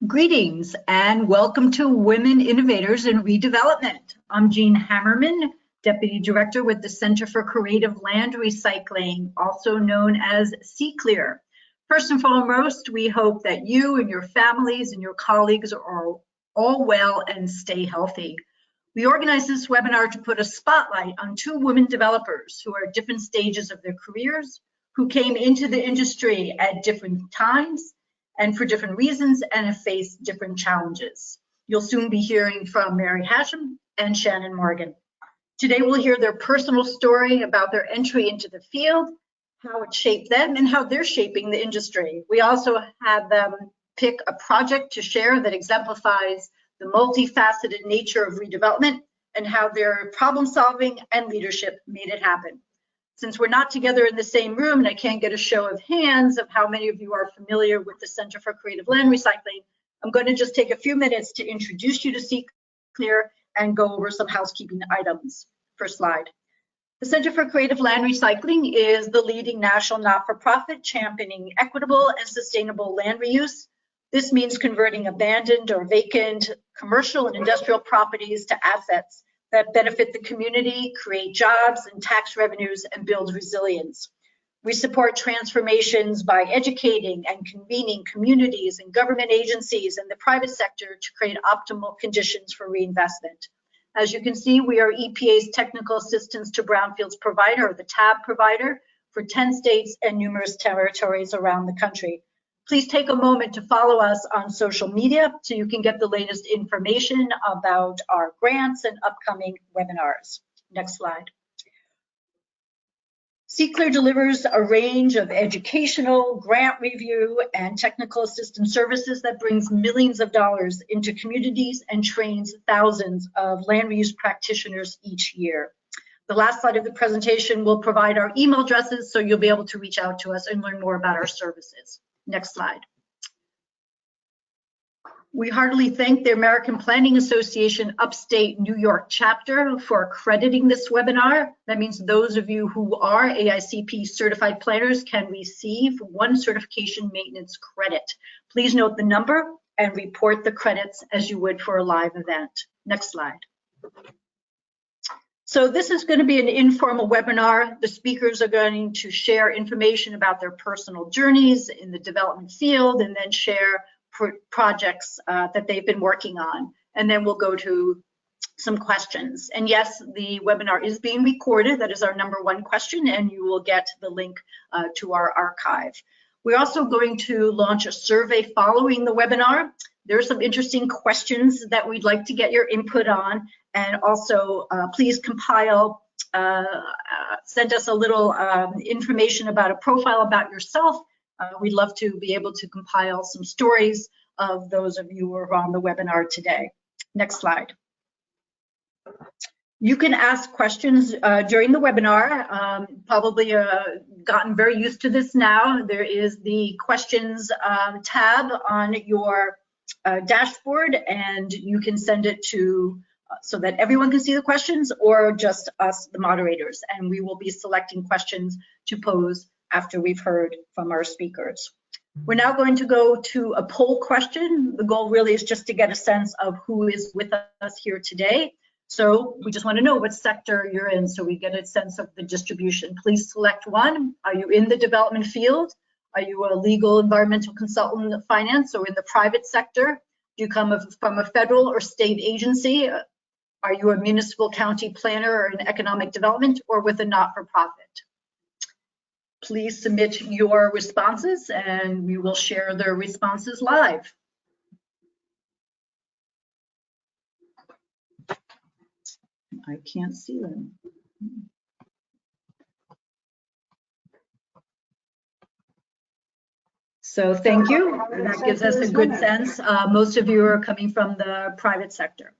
Greetings and welcome to Women Innovators in Redevelopment. I'm Jean Hammerman, Deputy Director with the Center for Creative Land Recycling, also known as CCLR. First and foremost, we hope that you and your families and your colleagues are all well and stay healthy. We organized this webinar to put a spotlight on two women developers who are at different stages of their careers, who came into the industry at different times and for different reasons and have faced different challenges. You'll soon be hearing from Mary Hashem and Shannon Morgan. Today we'll hear their personal story about their entry into the field, how it shaped them and how they're shaping the industry. We also have them pick a project to share that exemplifies the multifaceted nature of redevelopment and how their problem solving and leadership made it happen. Since we're not together in the same room and I can't get a show of hands of how many of you are familiar with the Center for Creative Land Recycling, I'm going to just take a few minutes to introduce you to CCLR and go over some housekeeping items. First slide. The Center for Creative Land Recycling is the leading national not-for-profit championing equitable and sustainable land reuse. This means converting abandoned or vacant commercial and industrial properties to assets that benefit the community, create jobs and tax revenues, and build resilience. We support transformations by educating and convening communities and government agencies and the private sector to create optimal conditions for reinvestment. As you can see, we are EPA's technical assistance to brownfields provider, or the TAB provider, for 10 states and numerous territories around the country. Please take a moment to follow us on social media so you can get the latest information about our grants and upcoming webinars. Next slide. CCLR delivers a range of educational, grant review, and technical assistance services that brings millions of dollars into communities and trains thousands of land reuse practitioners each year. The last slide of the presentation will provide our email addresses so you'll be able to reach out to us and learn more about our services. Next slide. We heartily thank the American Planning Association Upstate New York chapter for accrediting this webinar. That means those of you who are AICP certified planners can receive one certification maintenance credit. Please note the number and report the credits as you would for a live event. Next slide. So this is going to be an informal webinar. The speakers are going to share information about their personal journeys in the development field and then share projects that they've been working on. And then we'll go to some questions. And yes, the webinar is being recorded. That is our #1 question, and you will get the link to our archive. We're also going to launch a survey following the webinar. There are some interesting questions that we'd like to get your input on. And also, please compile, send us a little information about a profile about yourself. We'd love to be able to compile some stories of those of you who are on the webinar today. Next slide. You can ask questions during the webinar. Probably gotten very used to this now. There is the questions tab on your dashboard, and you can send it to so that everyone can see the questions, or just us, the moderators, and we will be selecting questions to pose after we've heard from our speakers. We're now going to go to a poll question. The goal really is just to get a sense of who is with us here today. So we just want to know what sector you're in so we get a sense of the distribution. Please select one. Are you in the development field? Are you a legal environmental consultant in finance or in the private sector? Do you come from a federal or state agency? Are you a municipal county planner or in economic development or with a not-for-profit? Please submit your responses and we will share their responses live. I can't see them. So thank you. That gives us a good sense. Most of you are coming from the private sector.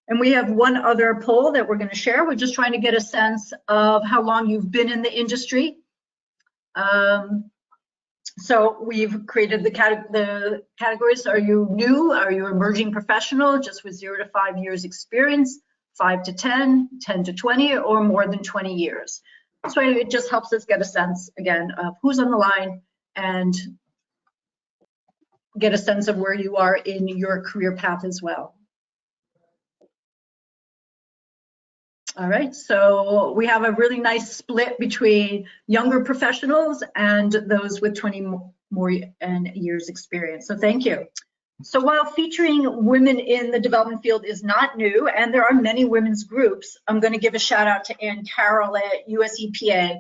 And we have one other poll that we're going to share. We're just trying to get a sense of how long you've been in the industry. So we've created the categories. Are you new? Are you emerging professional, just with 0 to 5 years experience, 5 to 10, 10 to 20, or more than 20 years? So it just helps us get a sense, again, of who's on the line and get a sense of where you are in your career path as well. All right, so we have a really nice split between younger professionals and those with 20 more years experience, so thank you. So while featuring women in the development field is not new, and there are many women's groups, I'm going to give a shout out to Ann Carroll at US EPA.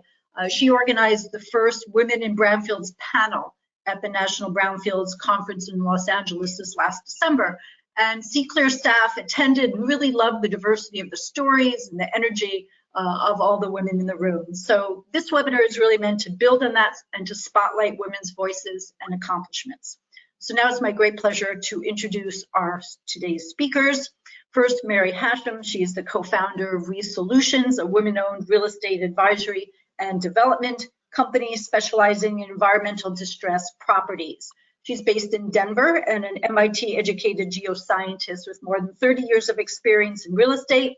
She organized the first Women in Brownfields panel at the National Brownfields Conference in Los Angeles this last December. And CCLR staff attended and really loved the diversity of the stories and the energy of all the women in the room. So this webinar is really meant to build on that and to spotlight women's voices and accomplishments. So now it's my great pleasure to introduce our today's speakers. First, Mary Hashem. She is the co-founder of Resolutions, a women-owned real estate advisory and development company specializing in environmental distress properties. She's based in Denver and an MIT-educated geoscientist with more than 30 years of experience in real estate.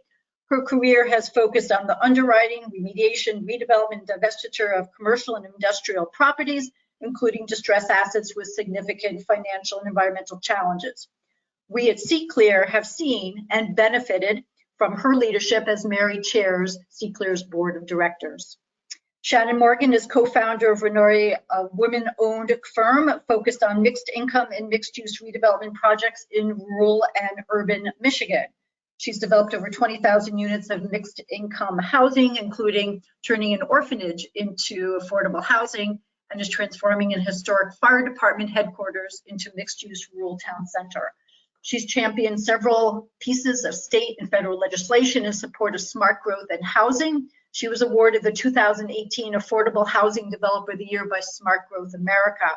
Her career has focused on the underwriting, remediation, redevelopment, divestiture of commercial and industrial properties, including distressed assets with significant financial and environmental challenges. We at CCLR have seen and benefited from her leadership as Mary chairs CCLR's board of directors. Shannon Morgan is co-founder of Renovare, a women-owned firm focused on mixed income and mixed-use redevelopment projects in rural and urban Michigan. She's developed over 20,000 units of mixed income housing, including turning an orphanage into affordable housing, and is transforming an historic fire department headquarters into mixed-use rural town center. She's championed several pieces of state and federal legislation in support of smart growth and housing. She was awarded the 2018 Affordable Housing Developer of the Year by Smart Growth America.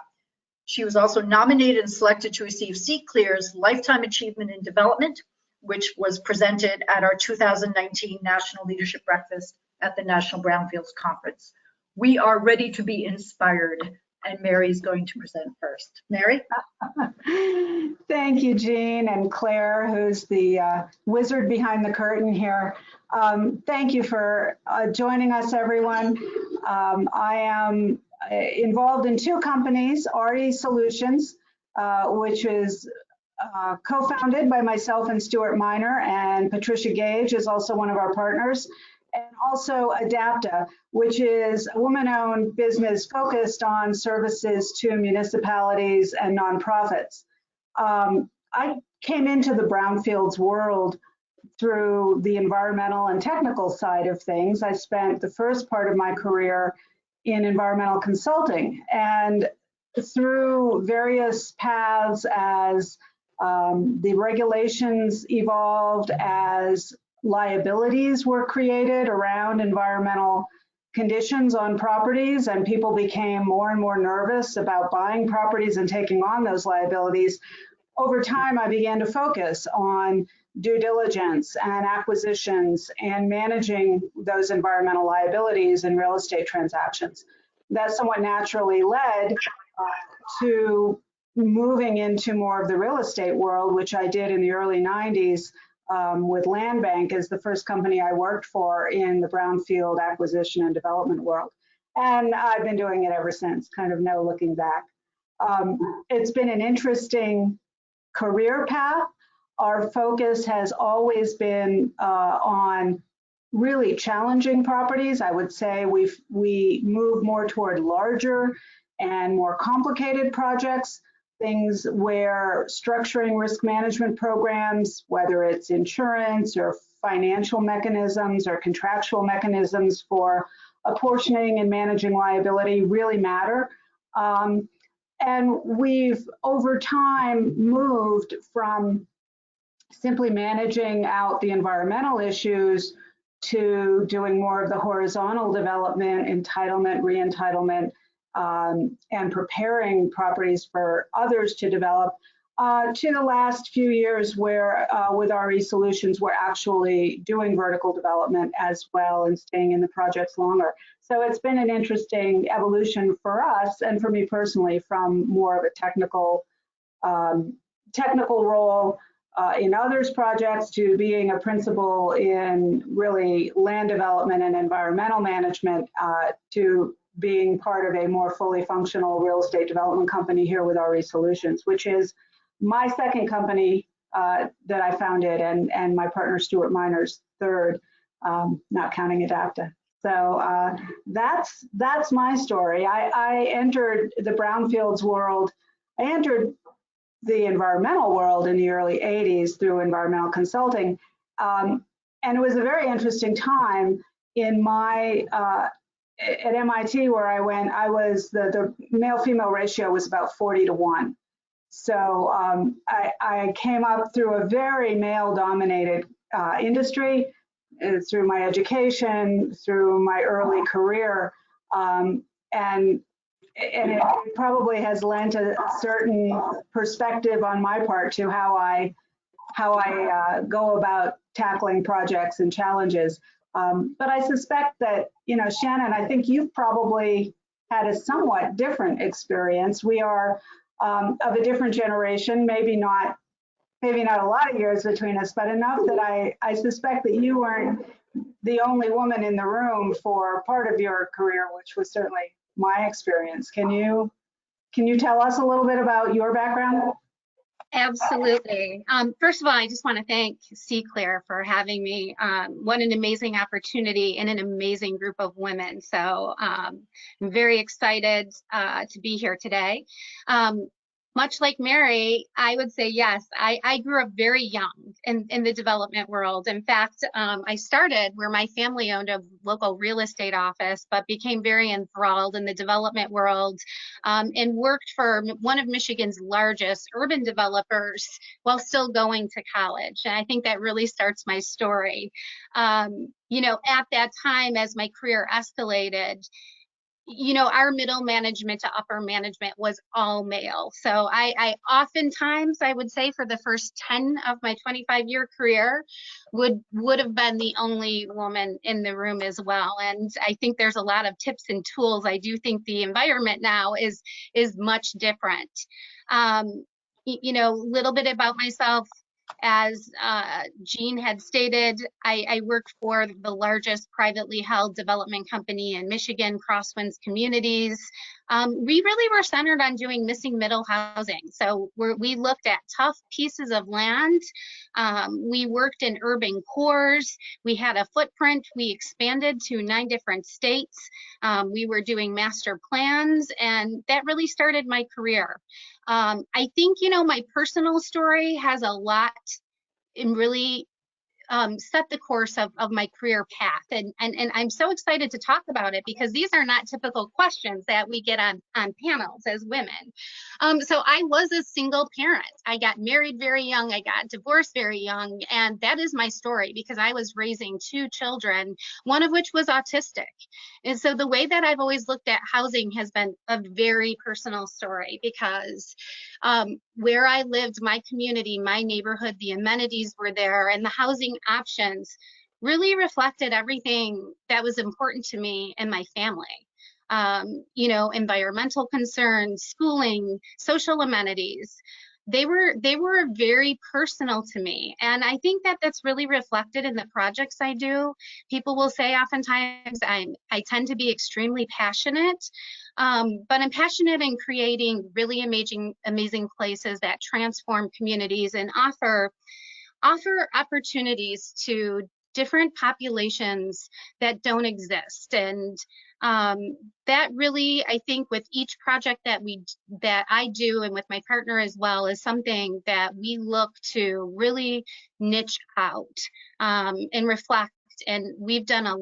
She was also nominated and selected to receive CCLR's Lifetime Achievement in Development, which was presented at our 2019 National Leadership Breakfast at the National Brownfields Conference. We are ready to be inspired, and Mary's going to present first. Mary? Thank you, Jean and Claire, who's the wizard behind the curtain here. Thank you for joining us, everyone. I am involved in two companies, RE Solutions, which is co-founded by myself and Stuart Miner, and Patricia Gage is also one of our partners. And also Adapta, which is a woman-owned business focused on services to municipalities and nonprofits. I came into the brownfields world through the environmental and technical side of things. I spent the first part of my career in environmental consulting, and through various paths as the regulations evolved, as liabilities were created around environmental conditions on properties, and people became more and more nervous about buying properties and taking on those liabilities. Over time, I began to focus on due diligence and acquisitions and managing those environmental liabilities in real estate transactions. That somewhat naturally led to moving into more of the real estate world, which I did in the early 90s. With Land Bank as the first company I worked for in the brownfield acquisition and development world. And I've been doing it ever since, kind of no looking back. It's been an interesting career path. Our focus has always been on really challenging properties. I would say we move more toward larger and more complicated projects, things where structuring risk management programs, whether it's insurance or financial mechanisms or contractual mechanisms for apportioning and managing liability, really matter. And we've over time moved from simply managing out the environmental issues to doing more of the horizontal development, entitlement, re-entitlement, and preparing properties for others to develop, to the last few years where with RE Solutions, we're actually doing vertical development as well and staying in the projects longer. So it's been an interesting evolution for us and for me personally, from more of a technical role in others' projects to being a principal in really land development and environmental management, to being part of a more fully functional real estate development company here with RE Solutions, which is my second company that I founded, and my partner Stuart Miner's third, not counting Adapta. So that's my story. I entered the brownfields world. I entered the environmental world in the early 80s through environmental consulting. And it was a very interesting time in my, at MIT where I went, the male-female ratio was about 40-1. So I came up through a very male-dominated industry, through my education, through my early career, and it probably has lent a certain perspective on my part to how I go about tackling projects and challenges. But I suspect that, Shannon, I think you've probably had a somewhat different experience. We are of a different generation, maybe not a lot of years between us, but enough that I suspect that you weren't the only woman in the room for part of your career, which was certainly my experience. Can you tell us a little bit about your background? Absolutely. First of all, I just want to thank CCLR for having me. What an amazing opportunity and an amazing group of women. So I'm very excited to be here today. Much like Mary, I would say yes, I grew up very young in the development world. In fact, I started where my family owned a local real estate office, but became very enthralled in the development world, and worked for one of Michigan's largest urban developers while still going to college. And I think that really starts my story. At that time, as my career escalated, our middle management to upper management was all male. So I oftentimes, I would say for the first 10 of my 25-year career, would have been the only woman in the room as well. And I think there's a lot of tips and tools. I do think the environment now is much different. Little bit about myself. As Jean had stated, I work for the largest privately held development company in Michigan, Crosswinds Communities. We really were centered on doing missing middle housing. So we looked at tough pieces of land. We worked in urban cores. We had a footprint. We expanded to 9 different states. We were doing master plans, and that really started my career. I think, my personal story has a lot in really set the course of my career path. And I'm so excited to talk about it because these are not typical questions that we get on panels as women. So I was a single parent. I got married very young. I got divorced very young. And that is my story because I was raising 2 children, one of which was autistic. And so the way that I've always looked at housing has been a very personal story because where I lived, my community, my neighborhood, the amenities were there, and the housing options really reflected everything that was important to me and my family. Environmental concerns, schooling, social amenities. They were very personal to me. And I think that that's really reflected in the projects I do. People will say oftentimes I tend to be extremely passionate, but I'm passionate in creating really amazing places that transform communities and offer opportunities to different populations that don't exist. And that really, I think, with each project that I do and with my partner as well, is something that we look to really niche out and reflect. And we've done a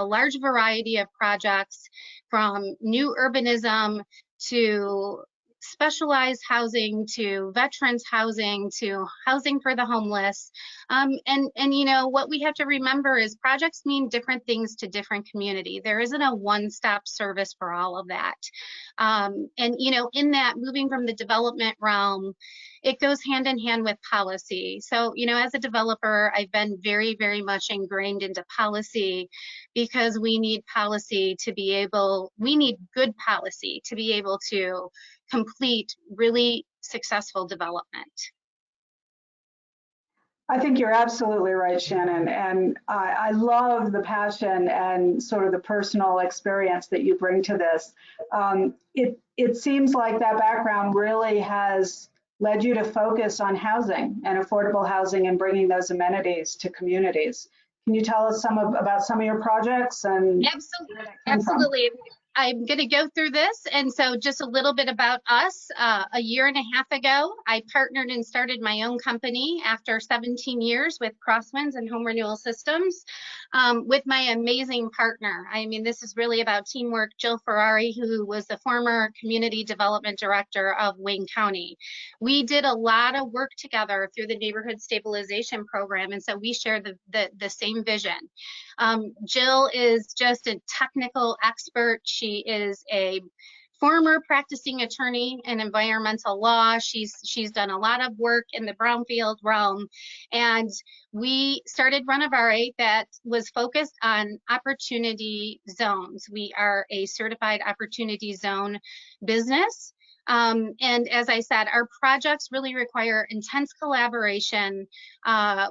large variety of projects, from new urbanism to specialized housing to veterans housing to housing for the homeless. And what we have to remember is projects mean different things to different community. There isn't a one-stop service for all of that. In that, moving from the development realm, it goes hand in hand with policy. So, as a developer, I've been very, very much ingrained into policy because we need good policy to be able to complete really successful development. I think you're absolutely right, Shannon. And I love the passion and sort of the personal experience that you bring to this. It seems like that background really has led you to focus on housing and affordable housing and bringing those amenities to communities. Can you tell us about some of your projects and Absolutely. where that came from? Absolutely. I'm going to go through this. And so just a little bit about us. A year and a half ago, I partnered and started my own company after 17 years with Crosswinds and Home Renewal Systems with my amazing partner. I mean, this is really about teamwork. Jill Ferrari, who was the former community development director of Wayne County. We did a lot of work together through the neighborhood stabilization program. And so we share the same vision. Jill is just a technical expert. She is a former practicing attorney in environmental law. She's done a lot of work in the brownfield realm. And we started Renovare that was focused on opportunity zones. We are a certified opportunity zone business. And as I said, our projects really require intense collaboration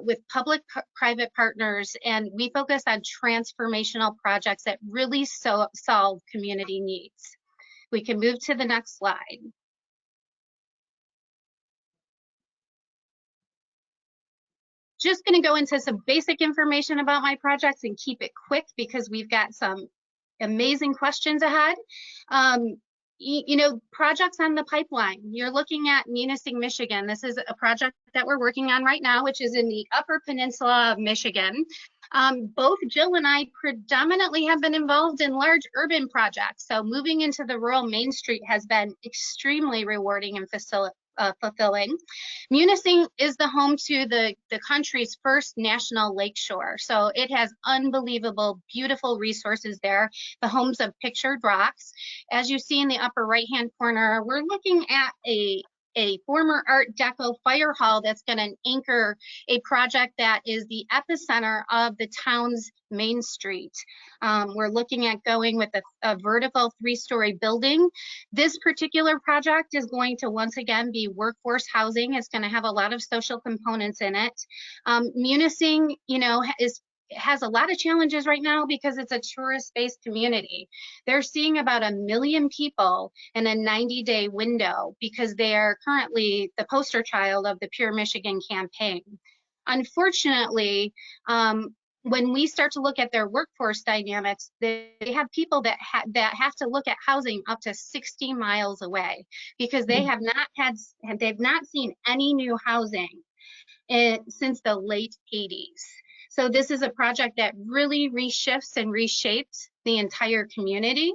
with public-private partners, and we focus on transformational projects that really solve community needs. We can move to the next slide. Just going to go into some basic information about my projects and keep it quick because we've got some amazing questions ahead. You know, projects on the pipeline. You're looking at Munising, Michigan. This is a project that we're working on right now, which is in the Upper Peninsula of Michigan. Both Jill and I predominantly have been involved in large urban projects. So moving into the rural Main Street has been extremely rewarding and fulfilling. Munising is the home to the country's first national lakeshore. So it has unbelievable, beautiful resources there, the homes of pictured rocks. As you see in the upper right-hand corner, we're looking at a former Art Deco fire hall that's going to anchor a project that is the epicenter of the town's Main Street. We're looking at going with a vertical 3-story building. This particular project is going to once again be workforce housing. It's going to have a lot of social components in it. Munising, you know, has a lot of challenges right now because it's a tourist-based community. They're seeing about 1 million people in a 90-day window because they are currently the poster child of the Pure Michigan campaign. Unfortunately, when we start to look at their workforce dynamics, they have people that have to look at housing up to 60 miles away because they have they've not seen any new housing since the late 80s. So this is a project that really reshifts and reshapes the entire community.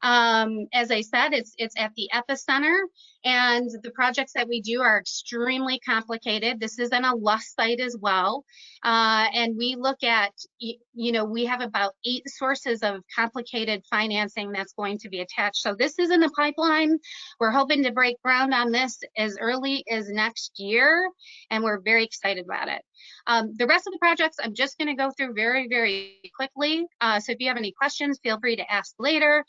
As I said, it's at the epicenter, and the projects that we do are extremely complicated. This is an LUS site as well. And we look at, you know, we have about 8 sources of complicated financing that's going to be attached. So this is in the pipeline. We're hoping to break ground on this as early as next year, and we're very excited about it. The rest of the projects, I'm just going to go through very, very quickly. So if you have any questions, feel free to ask later.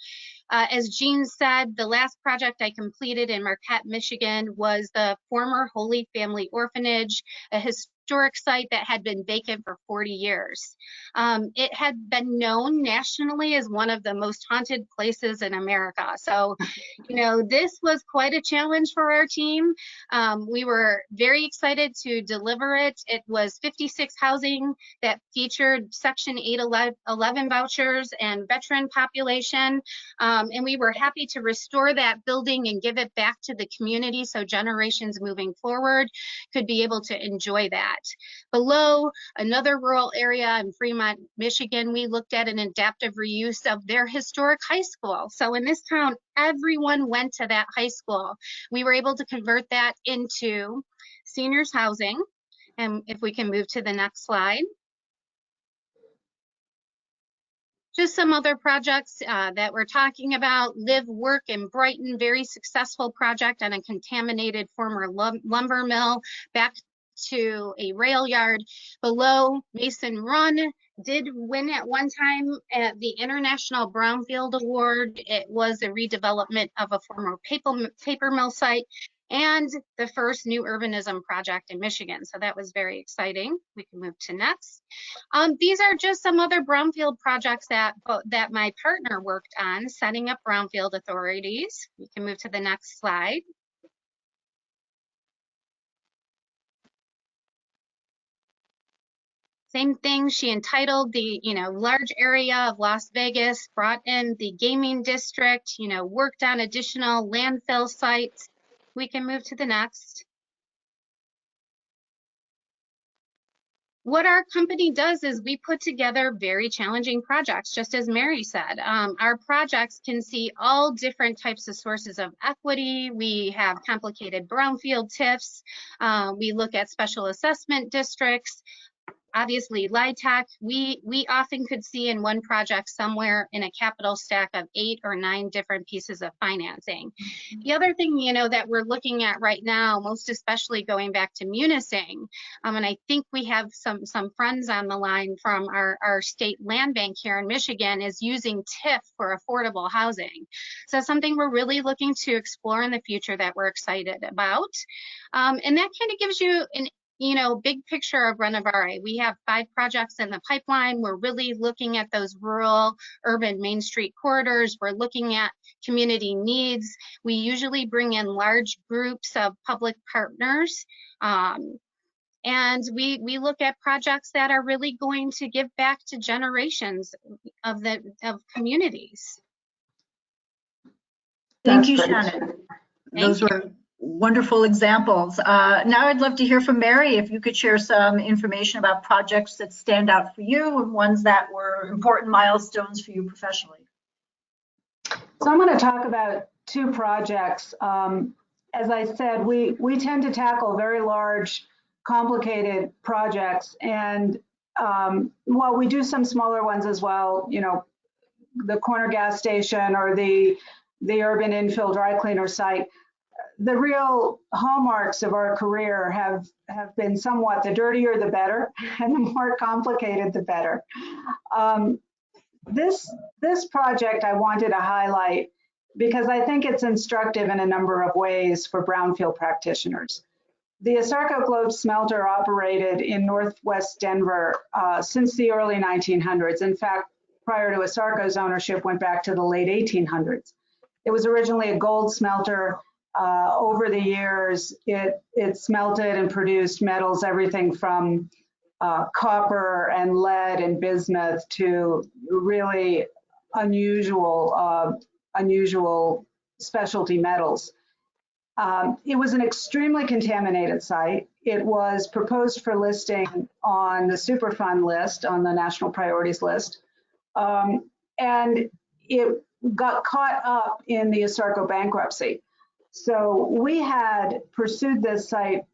As Jean said, the last project I completed in Marquette, Michigan was the former Holy Family Orphanage, a historic site that had been vacant for 40 years. It had been known nationally as one of the most haunted places in America. So, you know, this was quite a challenge for our team. We were very excited to deliver it. It was 56 housing that featured Section 811 vouchers and veteran population. And we were happy to restore that building and give it back to the community so generations moving forward could be able to enjoy that. Below, another rural area in Fremont, Michigan, we looked at an adaptive reuse of their historic high school. So in this town, everyone went to that high school. We were able to convert that into seniors housing. And if we can move to the next slide. Just some other projects that we're talking about. Live Work in Brighton, very successful project on a contaminated former lumber mill back to a rail yard. Below, Mason Run did win at one time at the International Brownfield Award. It was a redevelopment of a former paper mill site. and the first new urbanism project in Michigan. So that was very exciting. We can move to next. These are just some other brownfield projects that my partner worked on, setting up brownfield authorities. We can move to the next slide. Same thing, she entitled the, large area of Las Vegas, brought in the gaming district, worked on additional landfill sites. We can move to the next. What our company does is we put together very challenging projects, just as Mary said. Our projects can see all different types of sources of equity. We have complicated brownfield TIFs. We look at special assessment districts. Obviously, LIHTC, we often could see in one project somewhere in a capital stack of 8 or 9 different pieces of financing. The other thing, that we're looking at right now, most especially going back to municing, and I think we have some friends on the line from our state land bank here in Michigan, is using TIF for affordable housing. So something we're really looking to explore in the future that we're excited about. And that kind of gives you an big picture of Renovare. We have 5 projects in the pipeline. We're really looking at those rural, urban Main Street corridors. We're looking at community needs. We usually bring in large groups of public partners. And we look at projects that are really going to give back to generations of communities. Thank you, Shannon. Those were wonderful examples. Now I'd love to hear from Mary, if you could share some information about projects that stand out for you and ones that were important milestones for you professionally. So I'm going to talk about 2 projects. As I said, we tend to tackle very large, complicated projects, and while we do some smaller ones as well, the corner gas station or the urban infill dry cleaner site, the real hallmarks of our career have been somewhat the dirtier the better, and the more complicated the better. This project I wanted to highlight because I think it's instructive in a number of ways for brownfield practitioners. The Asarco Globe smelter operated in Northwest Denver since the early 1900s. In fact, prior to Asarco's ownership, went back to the late 1800s. It was originally a gold smelter. Over the years, it smelted and produced metals, everything from copper and lead and bismuth to really unusual specialty metals. It was an extremely contaminated site. It was proposed for listing on the Superfund list, on the national priorities list, and it got caught up in the Asarco bankruptcy. So we had pursued this site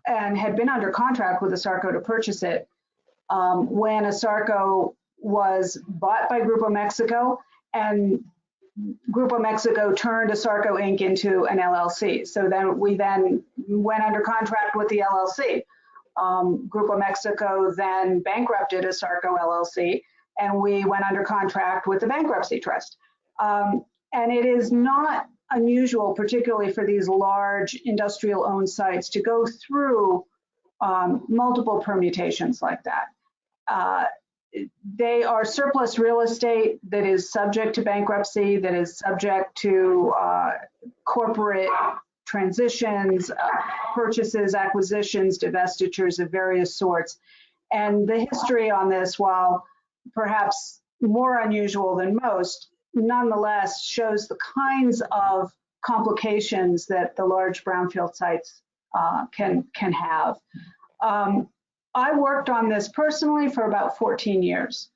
and had been under contract with Asarco to purchase it when Asarco was bought by Grupo Mexico, and Grupo Mexico turned Asarco Inc. into an LLC. So then we went under contract with the LLC. Grupo Mexico then bankrupted Asarco LLC, and we went under contract with the bankruptcy trust. And it is not unusual, particularly for these large industrial-owned sites, to go through multiple permutations like that. They are surplus real estate that is subject to bankruptcy, that is subject to corporate transitions, purchases, acquisitions, divestitures of various sorts. And the history on this, while perhaps more unusual than most, nonetheless shows the kinds of complications that the large brownfield sites can have. I worked on this personally for about 14 years.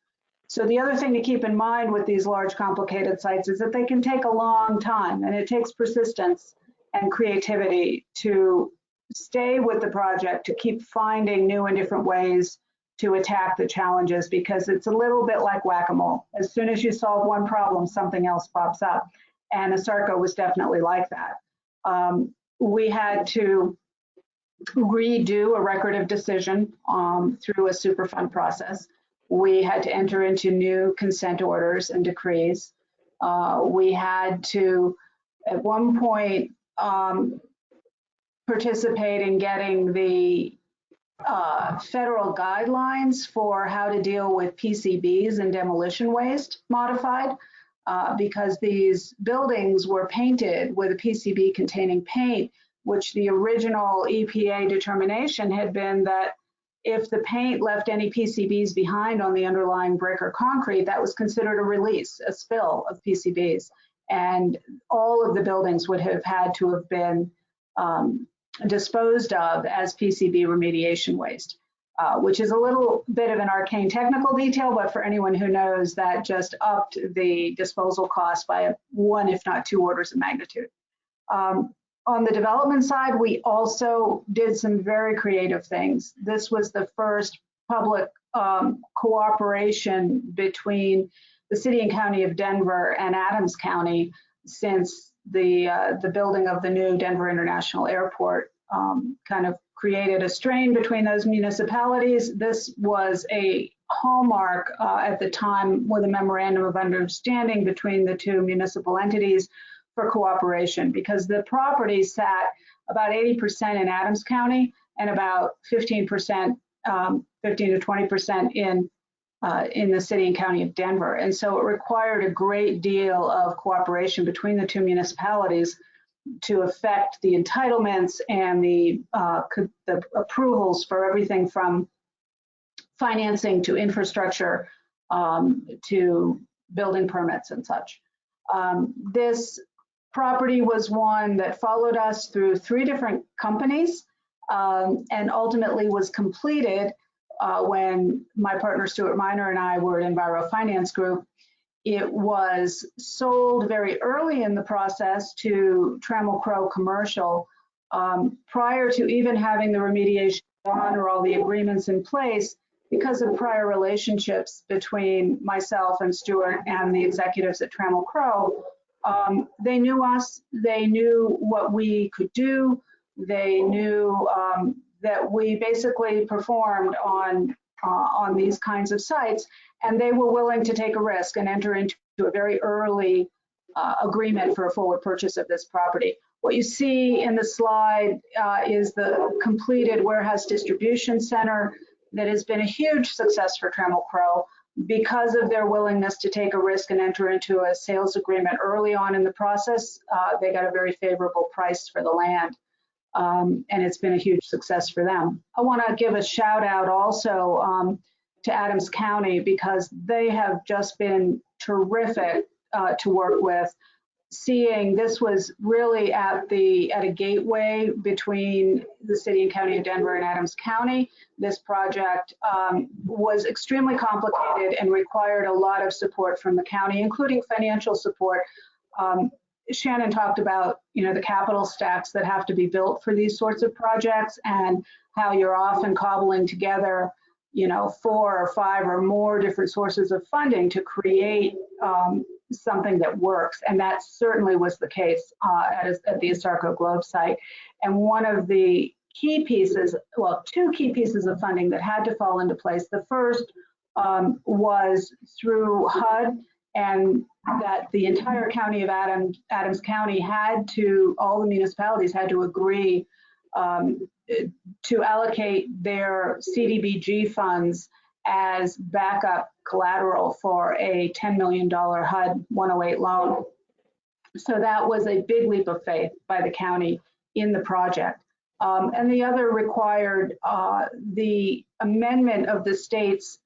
So the other thing to keep in mind with these large complicated sites is that they can take a long time, and it takes persistence and creativity to stay with the project, to keep finding new and different ways to attack the challenges, because it's a little bit like whack-a-mole. As soon as you solve one problem, something else pops up. And Asarco was definitely like that. We had to redo a record of decision through a Superfund process. We had to enter into new consent orders and decrees. We had to, at one point, participate in getting the federal guidelines for how to deal with PCBs and demolition waste modified, because these buildings were painted with a PCB containing paint, which the original EPA determination had been that if the paint left any PCBs behind on the underlying brick or concrete, that was considered a release, a spill of PCBs. And all of the buildings would have had to have been disposed of as PCB remediation waste, which is a little bit of an arcane technical detail, but for anyone who knows, that just upped the disposal cost by 1, if not 2 orders of magnitude. On the development side, we also did some very creative things. This was the first public cooperation between the City and County of Denver and Adams County since the building of the new Denver International Airport kind of created a strain between those municipalities. This was a hallmark at the time with a memorandum of understanding between the 2 municipal entities for cooperation, because the property sat about 80% in Adams County and about 15% 15 to 20% in the City and County of Denver. And so it required a great deal of cooperation between the 2 municipalities to affect the entitlements and the approvals for everything from financing to infrastructure to building permits and such. This property was one that followed us through 3 different companies and ultimately was completed when my partner Stuart Miner and I were at Enviro Finance Group. It was sold very early in the process to Trammell Crow Commercial prior to even having the remediation done or all the agreements in place, because of prior relationships between myself and Stuart and the executives at Trammell Crow. They knew us, they knew what we could do, they knew that we basically performed on these kinds of sites, and they were willing to take a risk and enter into a very early agreement for a forward purchase of this property. What you see in the slide is the completed warehouse distribution center that has been a huge success for Trammell Crow because of their willingness to take a risk and enter into a sales agreement early on in the process. They got a very favorable price for the land. And it's been a huge success for them. I want to give a shout out also to Adams County, because they have just been terrific to work with. Seeing this was really at a gateway between the City and County of Denver and Adams County. This project was extremely complicated and required a lot of support from the county, including financial support. Shannon talked about, the capital stacks that have to be built for these sorts of projects, and how you're often cobbling together, 4 or 5 or more different sources of funding to create something that works. And that certainly was the case at the Asarco Globe site. And one of the key pieces, well, 2 key pieces of funding that had to fall into place. The first was through HUD, and that the entire county of Adams County all the municipalities had to agree to allocate their CDBG funds as backup collateral for a $10 million HUD 108 loan. So that was a big leap of faith by the county in the project. And the other required the amendment of the state's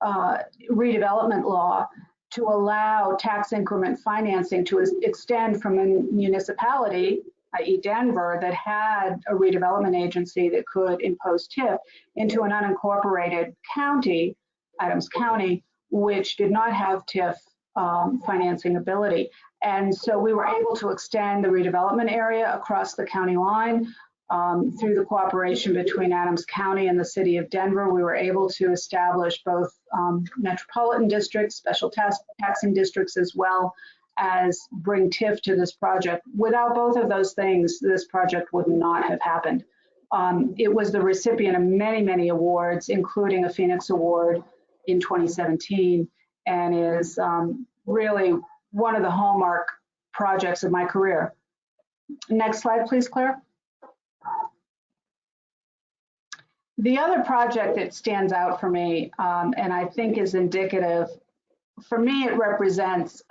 redevelopment law to allow tax increment financing to extend from a municipality, i.e. Denver, that had a redevelopment agency that could impose TIF, into an unincorporated county, Adams County, which did not have TIF financing ability. And so we were able to extend the redevelopment area across the county line. Through the cooperation between Adams County and the City of Denver, we were able to establish both metropolitan districts, special taxing districts, as well as bring TIF to this project. Without both of those things, this project would not have happened. It was the recipient of many, many awards, including a Phoenix Award in 2017, and is really one of the hallmark projects of my career. Next slide, please, Claire. The other project that stands out for me, and I think is indicative, for me, it represents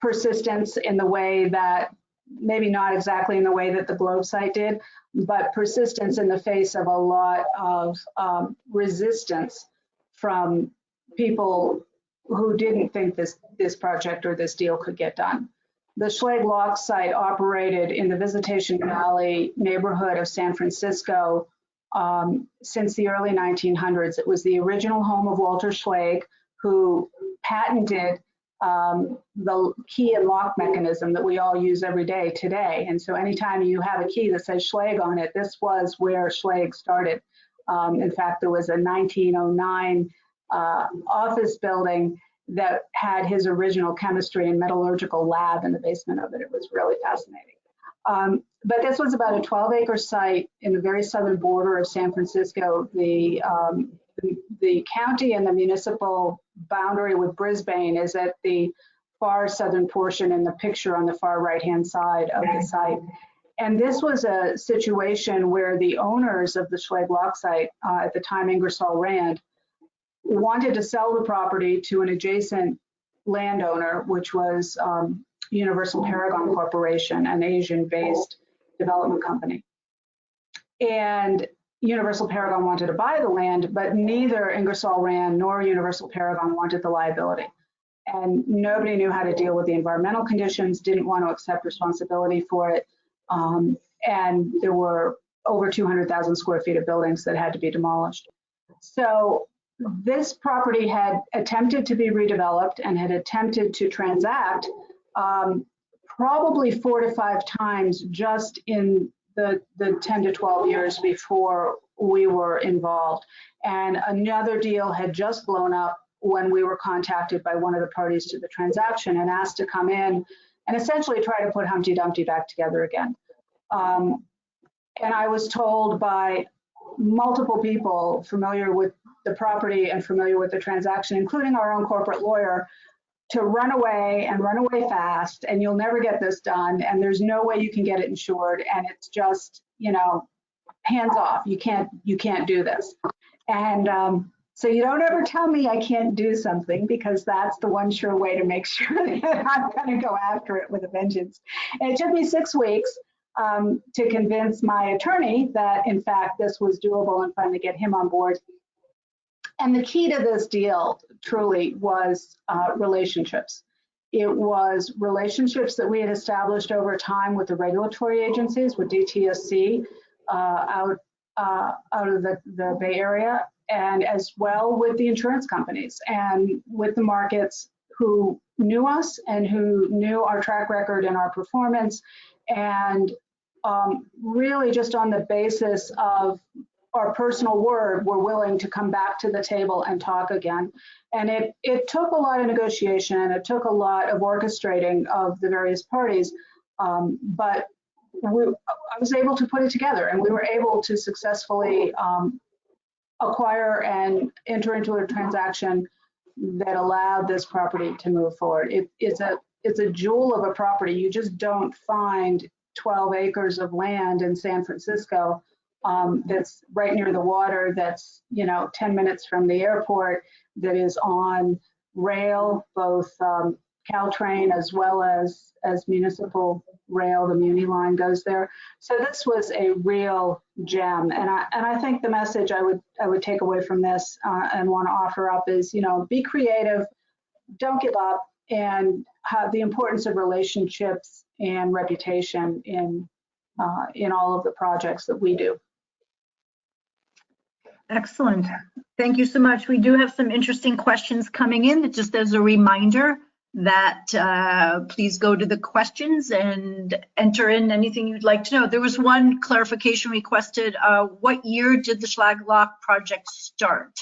persistence in the way that, maybe not exactly in the way that the Globe site did, but persistence in the face of a lot of resistance from people who didn't think this project or this deal could get done. The Schlage Lock site operated in the Visitation Valley neighborhood of San Francisco since the early 1900s. It was the original home of Walter Schlage, who patented the key and lock mechanism that we all use every day today. And so anytime you have a key that says Schlage on it, this was where Schlage started. In fact, there was a 1909 office building that had his original chemistry and metallurgical lab in the basement of it. It was really fascinating. But this was about a 12-acre site in the very southern border of San Francisco. The county and the municipal boundary with Brisbane is at the far southern portion in the picture on the far right-hand side of the site. And this was a situation where the owners of the Schlage Lock site, at the time Ingersoll Rand, wanted to sell the property to an adjacent landowner, which was Universal Paragon Corporation, an Asian-based development company. And Universal Paragon wanted to buy the land, but neither Ingersoll Rand nor Universal Paragon wanted the liability. And nobody knew how to deal with the environmental conditions, didn't want to accept responsibility for it. And there were over 200,000 square feet of buildings that had to be demolished. So this property had attempted to be redeveloped and had attempted to transact probably 4 to 5 times just in the 10 to 12 years before we were involved. And another deal had just blown up when we were contacted by one of the parties to the transaction and asked to come in and essentially try to put Humpty Dumpty back together again. And I was told by multiple people familiar with the property and familiar with the transaction, including our own corporate lawyer, to run away and run away fast, and you'll never get this done, and there's no way you can get it insured, and it's just, you know, hands off. You can't do this. And so you don't ever tell me I can't do something, because that's the one sure way to make sure that I'm going to go after it with a vengeance. And it took me 6 weeks to convince my attorney that, in fact, this was doable and finally get him on board. And the key to this deal truly was relationships. It was relationships that we had established over time with the regulatory agencies, with DTSC out of the Bay Area, and as well with the insurance companies and with the markets who knew us and who knew our track record and our performance. And really just on the basis of our personal word, we're willing to come back to the table and talk again. And it took a lot of negotiation, and it took a lot of orchestrating of the various parties, but I was able to put it together, and we were able to successfully acquire and enter into a transaction that allowed this property to move forward. It's a jewel of a property. You just don't find 12 acres of land in San Francisco that's right near the water, that's, you know, 10 minutes from the airport, that is on rail, both Caltrain as well as municipal rail. The Muni line goes there. So this was a real gem. And I think the message I would take away from this and want to offer up is, you know, be creative, don't give up, and have the importance of relationships and reputation in all of the projects that we do. Excellent. Thank you so much. We do have some interesting questions coming in. Just as a reminder that please go to the questions and enter in anything you'd like to know. There was one clarification requested. What year did the Schlage Lock project start?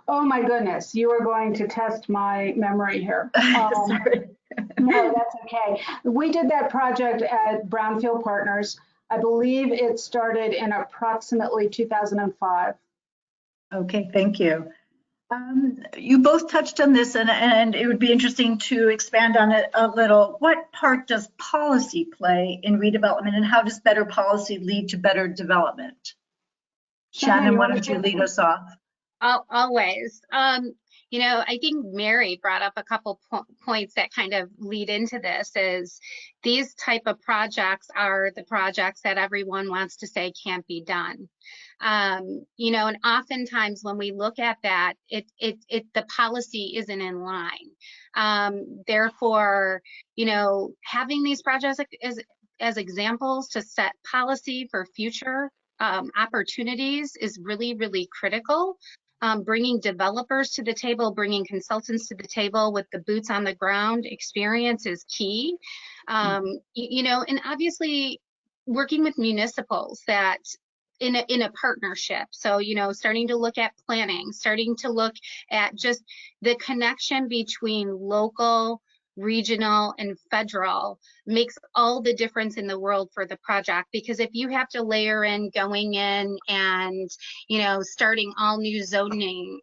Oh my goodness, you are going to test my memory here. Sorry. No, that's okay. We did that project at Brownfield Partners. I believe it started in approximately 2005. Okay, thank you. You both touched on this, and it would be interesting to expand on it a little. What part does policy play in redevelopment, and how does better policy lead to better development? Shannon, why don't you lead us off? Always. You know, I think Mary brought up a couple points that kind of lead into this. Is these type of projects are the projects that everyone wants to say can't be done. You know, and oftentimes when we look at that, the policy isn't in line. Therefore, you know, having these projects as examples to set policy for future opportunities is really, really critical. Bringing developers to the table, bringing consultants to the table with the boots on the ground experience is key. You know, and obviously working with municipals that in a partnership. So, you know, starting to look at planning, starting to look at just the connection between local, regional, and federal makes all the difference in the world for the project. Because if you have to layer in going in and, you know, starting all new zoning,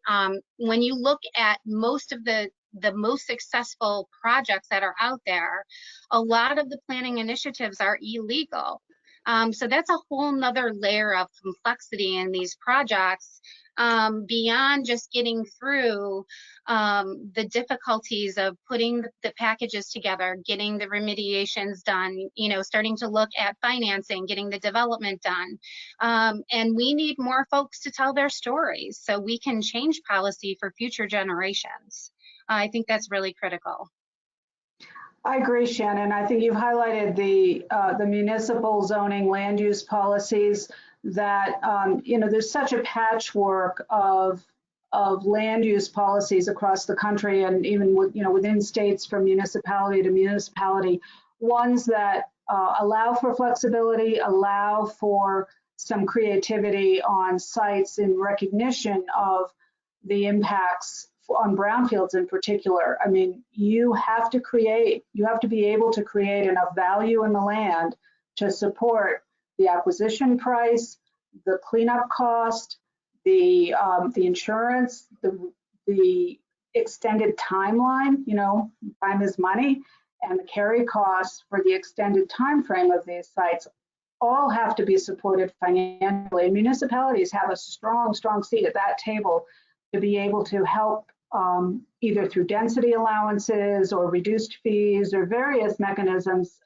when you look at most of the most successful projects that are out there, a lot of the planning initiatives are illegal. So that's a whole nother layer of complexity in these projects, beyond just getting through the difficulties of putting the packages together, getting the remediations done, you know, starting to look at financing, getting the development done. And we need more folks to tell their stories so we can change policy for future generations. I think that's really critical. I agree, Shannon. I think you've highlighted the municipal zoning land use policies that, you know, there's such a patchwork of land use policies across the country, and even with, you know, within states from municipality to municipality, ones that allow for flexibility, allow for some creativity on sites in recognition of the impacts on brownfields in particular. I mean, you have to be able to create enough value in the land to support the acquisition price, the cleanup cost, the insurance, the extended timeline, you know, time is money, and the carry costs for the extended time frame of these sites all have to be supported financially. Municipalities have a strong seat at that table to be able to help either through density allowances or reduced fees or various mechanisms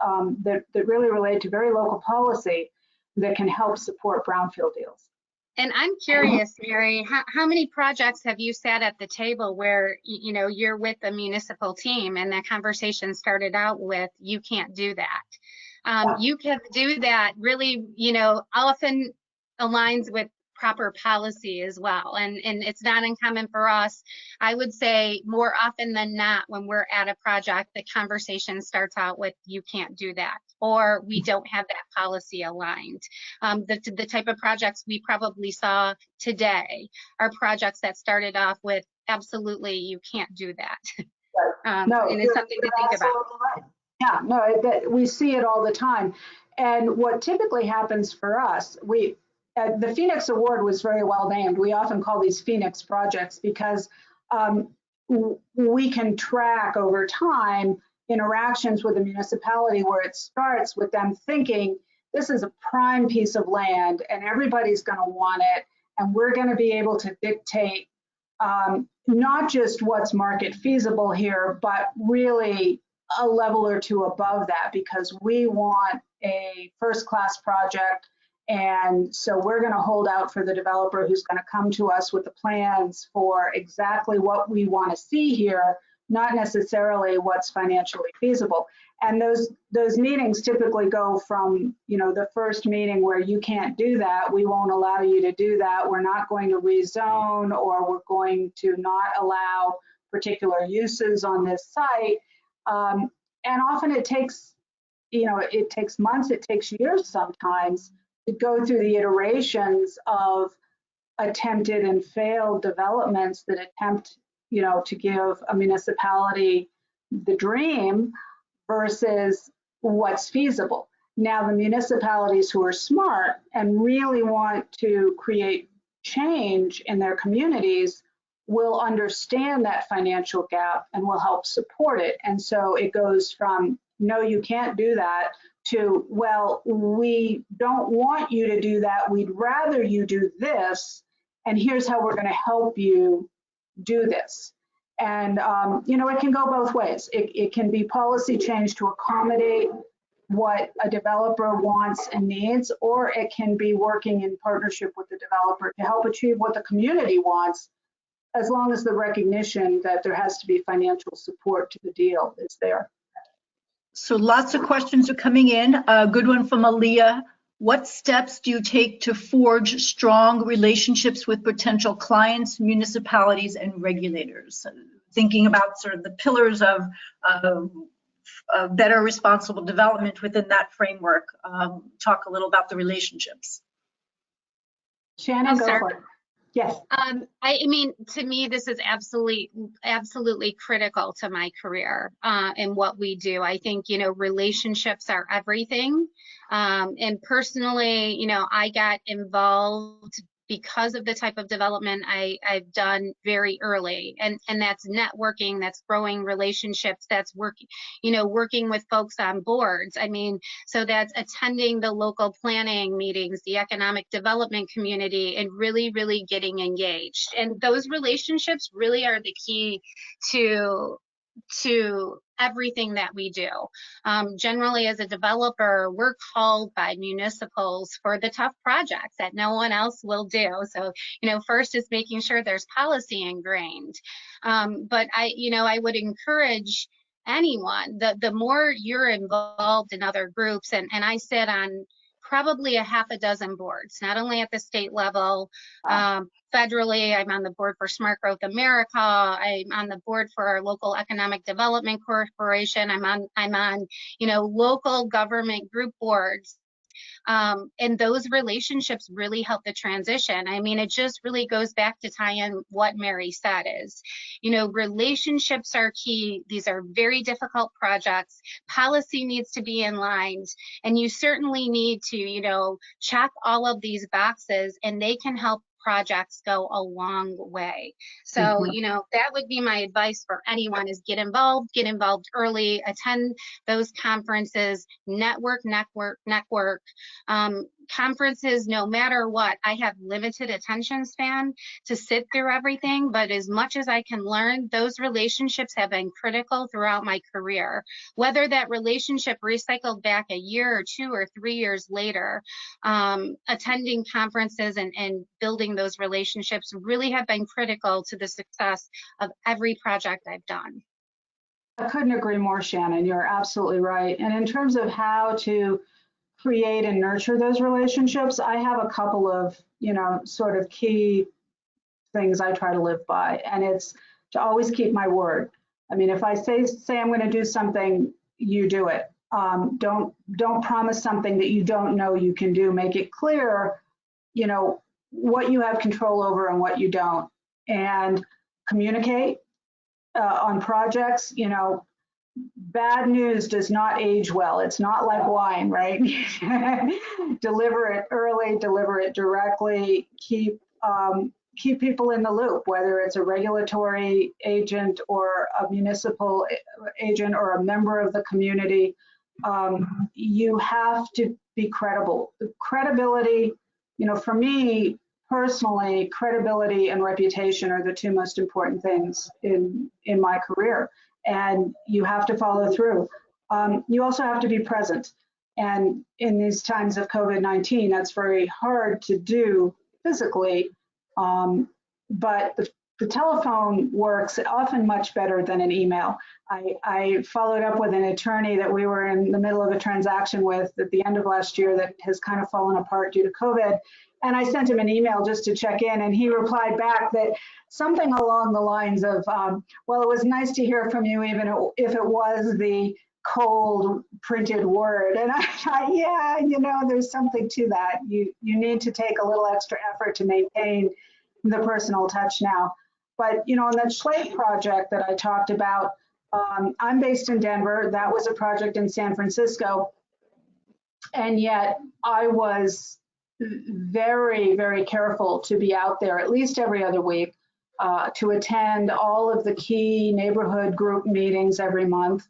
that really relate to very local policy that can help support brownfield deals. And I'm curious, Mary, how many projects have you sat at the table where, you know, you're with a municipal team and that conversation started out with, you can't do that. You can do that really, you know, often aligns with proper policy as well. And it's not uncommon for us. I would say more often than not, when we're at a project, the conversation starts out with, you can't do that, or we don't have that policy aligned. The type of projects we probably saw today are projects that started off with, absolutely, you can't do that. No, and it's something to think about. Right. Yeah, no, we see it all the time. And what typically happens for us, the Phoenix Award was very well named. We often call these Phoenix projects because we can track over time interactions with a municipality where it starts with them thinking this is a prime piece of land and everybody's going to want it, and we're going to be able to dictate not just what's market feasible here, but really a level or two above that, because we want a first-class project. And so we're going to hold out for the developer who's going to come to us with the plans for exactly what we want to see here, not necessarily what's financially feasible. And those meetings typically go from, you know, the first meeting where you can't do that, we won't allow you to do that, we're not going to rezone, or we're going to not allow particular uses on this site. And often it takes, you know, it takes months, it takes years sometimes to go through the iterations of attempted and failed developments that attempt, you know, to give a municipality the dream versus what's feasible. Now, the municipalities who are smart and really want to create change in their communities will understand that financial gap and will help support it. And so it goes from, no, you can't do that, to, well, we don't want you to do that. We'd rather you do this. And here's how we're going to help you do this. And, you know, it can go both ways. It can be policy change to accommodate what a developer wants and needs, or it can be working in partnership with the developer to help achieve what the community wants, as long as the recognition that there has to be financial support to the deal is there. So lots of questions are coming in. A good one from Aaliyah. What steps do you take to forge strong relationships with potential clients, municipalities, and regulators? Thinking about sort of the pillars of better responsible development within that framework. Talk a little about the relationships. Shannon, go for it. Yes. I mean, to me, this is absolutely critical to my career and what we do. I think, you know, relationships are everything. And personally, you know, I got involved because of the type of development I've done very early, and that's networking, that's growing relationships, that's working, you know, working with folks on boards. I mean, so that's attending the local planning meetings, the economic development community, and really getting engaged. And those relationships really are the key to everything that we do. Generally, as a developer, we're called by municipals for the tough projects that no one else will do. So, you know, first is making sure there's policy ingrained. But I would encourage anyone, the more you're involved in other groups, and I sit on probably a half a dozen boards, not only at the state level, federally. I'm on the board for Smart Growth America. I'm on the board for our local economic development corporation. I'm on, you know, local government group boards. And those relationships really help the transition. I mean, it just really goes back to tie in what Mary said is, you know, relationships are key. These are very difficult projects. Policy needs to be in line, and you certainly need to, you know, check all of these boxes, and they can help projects go a long way. So, you know, that would be my advice for anyone is get involved early, attend those conferences, network. Conferences, no matter what, I have limited attention span to sit through everything, but as much as I can learn, those relationships have been critical throughout my career. Whether that relationship recycled back a year or 2 or 3 years later, attending conferences and building those relationships really have been critical to the success of every project I've done. I couldn't agree more, Shannon. You're absolutely right. And in terms of how to create and nurture those relationships, I have a couple of, you know, sort of key things I try to live by, and it's to always keep my word. I mean, if I say I'm going to do something, you do it. Don't promise something that you don't know you can do. Make it clear, you know, what you have control over and what you don't, and communicate on projects. You know, bad news does not age well. It's not like wine, right? Deliver it early, deliver it directly, keep people in the loop, whether it's a regulatory agent or a municipal agent or a member of the community. You have to be credible. Credibility, you know, for me personally, credibility and reputation are the two most important things in my career. And you have to follow through. You also have to be present. And in these times of COVID-19, that's very hard to do physically. But the telephone works often much better than an email. I followed up with an attorney that we were in the middle of a transaction with at the end of last year that has kind of fallen apart due to COVID. And I sent him an email just to check in, and he replied back that something along the lines of, well, it was nice to hear from you, even if it was the cold printed word. And I thought, yeah, you know, there's something to that. You need to take a little extra effort to maintain the personal touch now. But, you know, on that Schlage project that I talked about, I'm based in Denver. That was a project in San Francisco. And yet I was very, very careful to be out there at least every other week, to attend all of the key neighborhood group meetings every month,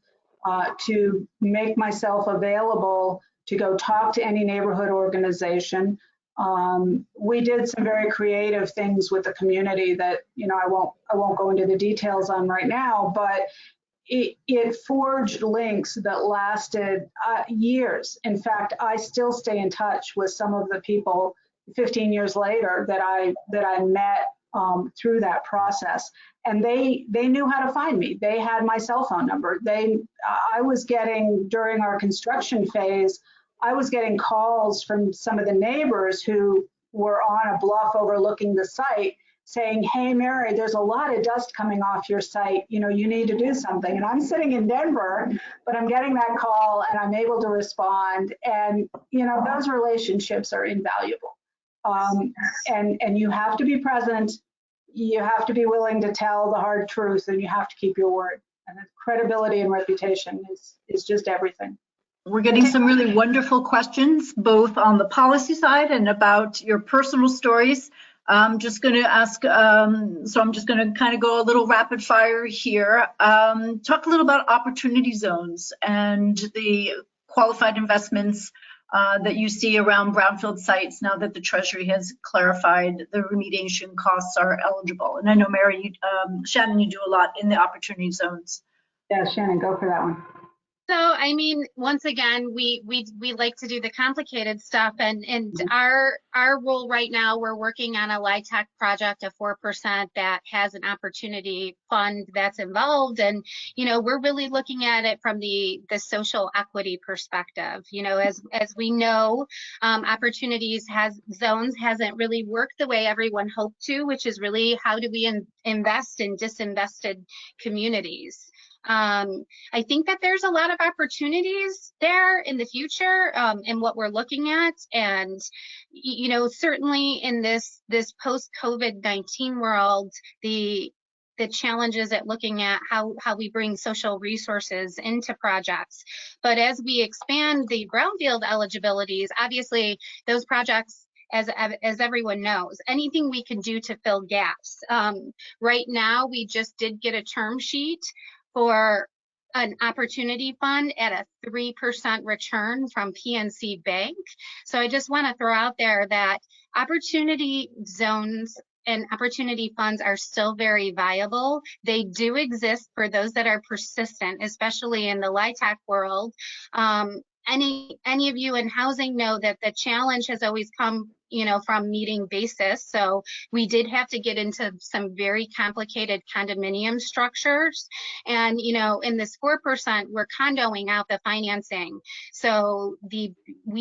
to make myself available to go talk to any neighborhood organization. We did some very creative things with the community that, you know, I won't go into the details on right now, but it forged links that lasted years. In fact, I still stay in touch with some of the people 15 years later that I met through that process, and they knew how to find me. They had my cell phone number. I was getting, during our construction phase, I was getting calls from some of the neighbors who were on a bluff overlooking the site saying, "Hey, Mary, there's a lot of dust coming off your site. You know, you need to do something." And I'm sitting in Denver, but I'm getting that call and I'm able to respond. And, you know, those relationships are invaluable. And you have to be present. You have to be willing to tell the hard truth, and you have to keep your word. And credibility and reputation is just everything. We're getting some really wonderful questions, both on the policy side and about your personal stories. I'm just going to ask, so I'm just going to kind of go a little rapid fire here. Talk a little about opportunity zones and the qualified investments that you see around brownfield sites now that the Treasury has clarified the remediation costs are eligible. And I know, Mary, Shannon, you do a lot in the opportunity zones. Yeah, Shannon, go for that one. So, I mean, once again, we like to do the complicated stuff, and our role right now, we're working on a LIHTC project of 4% that has an opportunity fund that's involved, and you know, we're really looking at it from the social equity perspective. You know, as we know, opportunities zones hasn't really worked the way everyone hoped to, which is really how do we invest in disinvested communities. I think that there's a lot of opportunities there in the future in what we're looking at, and you know, certainly in this post-COVID-19 world, the challenges at looking at how we bring social resources into projects. But as we expand the brownfield eligibilities, obviously those projects, as everyone knows, anything we can do to fill gaps. Right now, we just did get a term sheet for an opportunity fund at a 3% return from PNC Bank. So I just want to throw out there that opportunity zones and opportunity funds are still very viable. They do exist for those that are persistent, especially in the LIHTC world. Any of you in housing know that the challenge has always come, you know, from meeting basis. So we did have to get into some very complicated condominium structures. And, you know, in this 4%, we're condoing out the financing. So we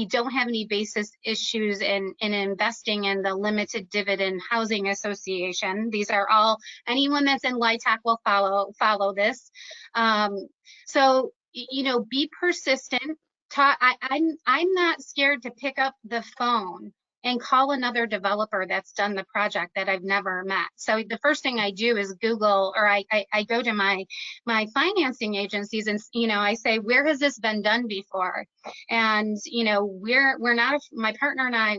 don't have any basis issues in investing in the limited dividend housing association. These are all, anyone that's in LIHTC will follow this. So, you know, be persistent. I'm not scared to pick up the phone and call another developer that's done the project that I've never met. So the first thing I do is Google, or I go to my financing agencies and, you know, I say, where has this been done before? And, you know, we're not, my partner and I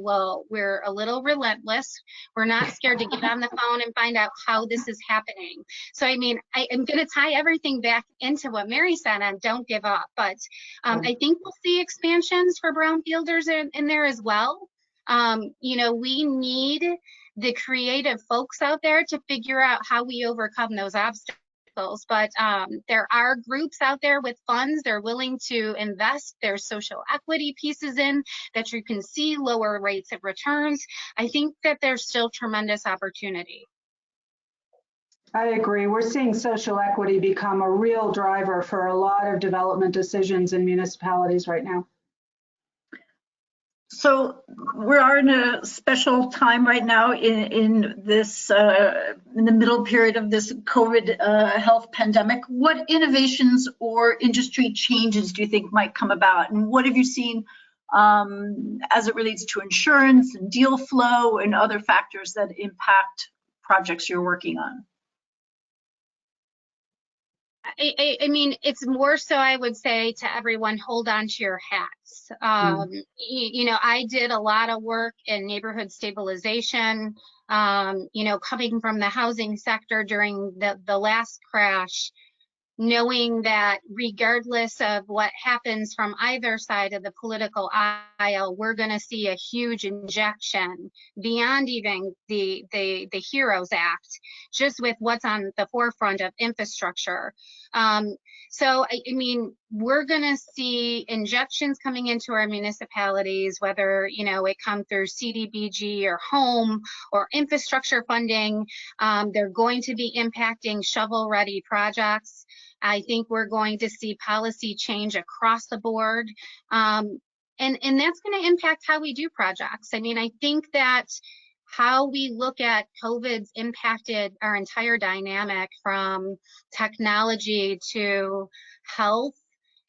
we're a little relentless. We're not scared to get on the phone and find out how this is happening. So, I mean, I am going to tie everything back into what Mary said and don't give up. But I think we'll see expansions for brownfielders in there as well. You know, we need the creative folks out there to figure out how we overcome those obstacles. But there are groups out there with funds. They're willing to invest their social equity pieces in that you can see lower rates of returns. I think that there's still tremendous opportunity. I agree. We're seeing social equity become a real driver for a lot of development decisions in municipalities right now. So we are in a special time right now in this in the middle period of this COVID health pandemic. What innovations or industry changes do you think might come about, and what have you seen as it relates to insurance and deal flow and other factors that impact projects you're working on? I mean, it's more so, I would say to everyone, hold on to your hats. You know, I did a lot of work in neighborhood stabilization, you know, coming from the housing sector during the last crash. knowing that regardless of what happens from either side of the political aisle, we're going to see a huge injection beyond even the HEROES Act, just with what's on the forefront of infrastructure. So, I mean, we're going to see injections coming into our municipalities, whether, you know, it come through CDBG or home or infrastructure funding. They're going to be impacting shovel-ready projects. I think we're going to see policy change across the board. And that's going to impact how we do projects. I mean, I think that how we look at COVID's impacted our entire dynamic, from technology to health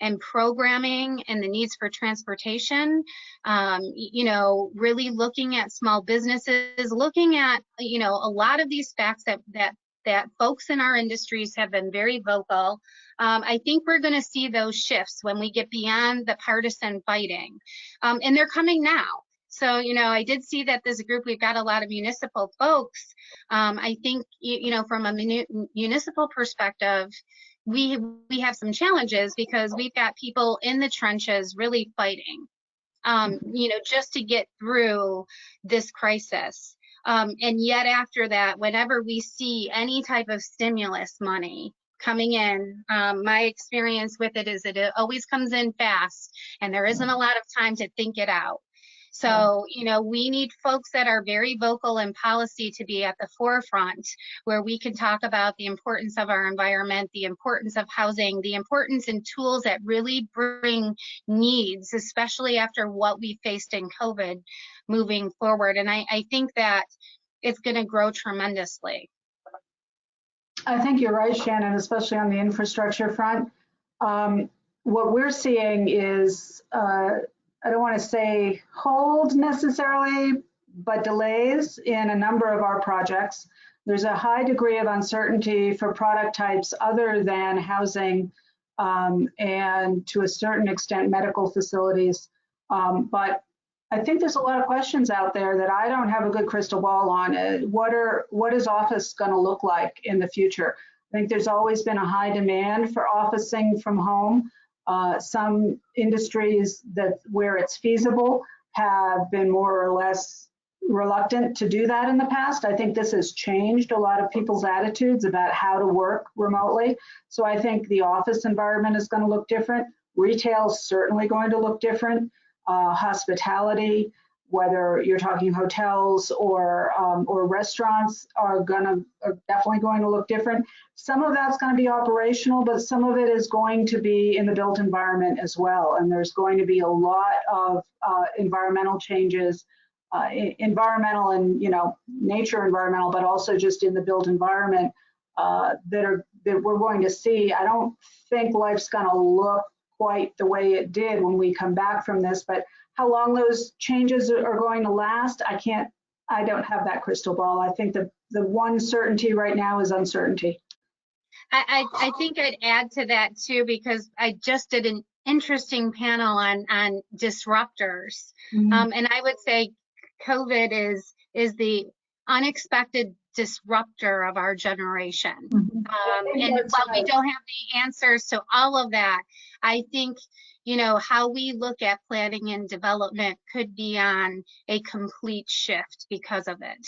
and programming and the needs for transportation. You know, really looking at small businesses, looking at, you know, a lot of these facts that folks in our industries have been very vocal. I think we're going to see those shifts when we get beyond the partisan fighting, and they're coming now. So, you know, I did see that this group, we've got a lot of municipal folks. I think, you know, from a municipal perspective, we have some challenges because we've got people in the trenches really fighting, you know, just to get through this crisis. And yet after that, whenever we see any type of stimulus money coming in, my experience with it is that it always comes in fast and there isn't a lot of time to think it out. So, you know, we need folks that are very vocal in policy to be at the forefront, where we can talk about the importance of our environment, the importance of housing, the importance in tools that really bring needs, especially after what we faced in COVID moving forward. And I think that it's going to grow tremendously. I think you're right, Shannon, especially on the infrastructure front. What we're seeing is, I don't want to say hold necessarily, but delays in a number of our projects. There's a high degree of uncertainty for product types other than housing and to a certain extent medical facilities. But I think there's a lot of questions out there that I don't have a good crystal ball on. What is office going to look like in the future? I think there's always been a high demand for officing from home. Some industries where it's feasible have been more or less reluctant to do that in the past. I think this has changed a lot of people's attitudes about how to work remotely. So I think the office environment is going to look different. Retail is certainly going to look different. Hospitality, whether you're talking hotels or restaurants, are definitely going to look different. Some of that's going to be operational, but some of it is going to be in the built environment as well. And there's going to be a lot of environmental changes, environmental and, you know, nature environmental, but also just in the built environment that we're going to see. I don't think life's going to look quite the way it did when we come back from this, but how long those changes are going to last, I don't have that crystal ball. I think the one certainty right now is uncertainty. I think I'd add to that too, because I just did an interesting panel on disruptors. Mm-hmm. And I would say COVID is the unexpected disruptor of our generation. Mm-hmm. And while we don't have the answers to all of that, I think, you know, how we look at planning and development could be on a complete shift because of it.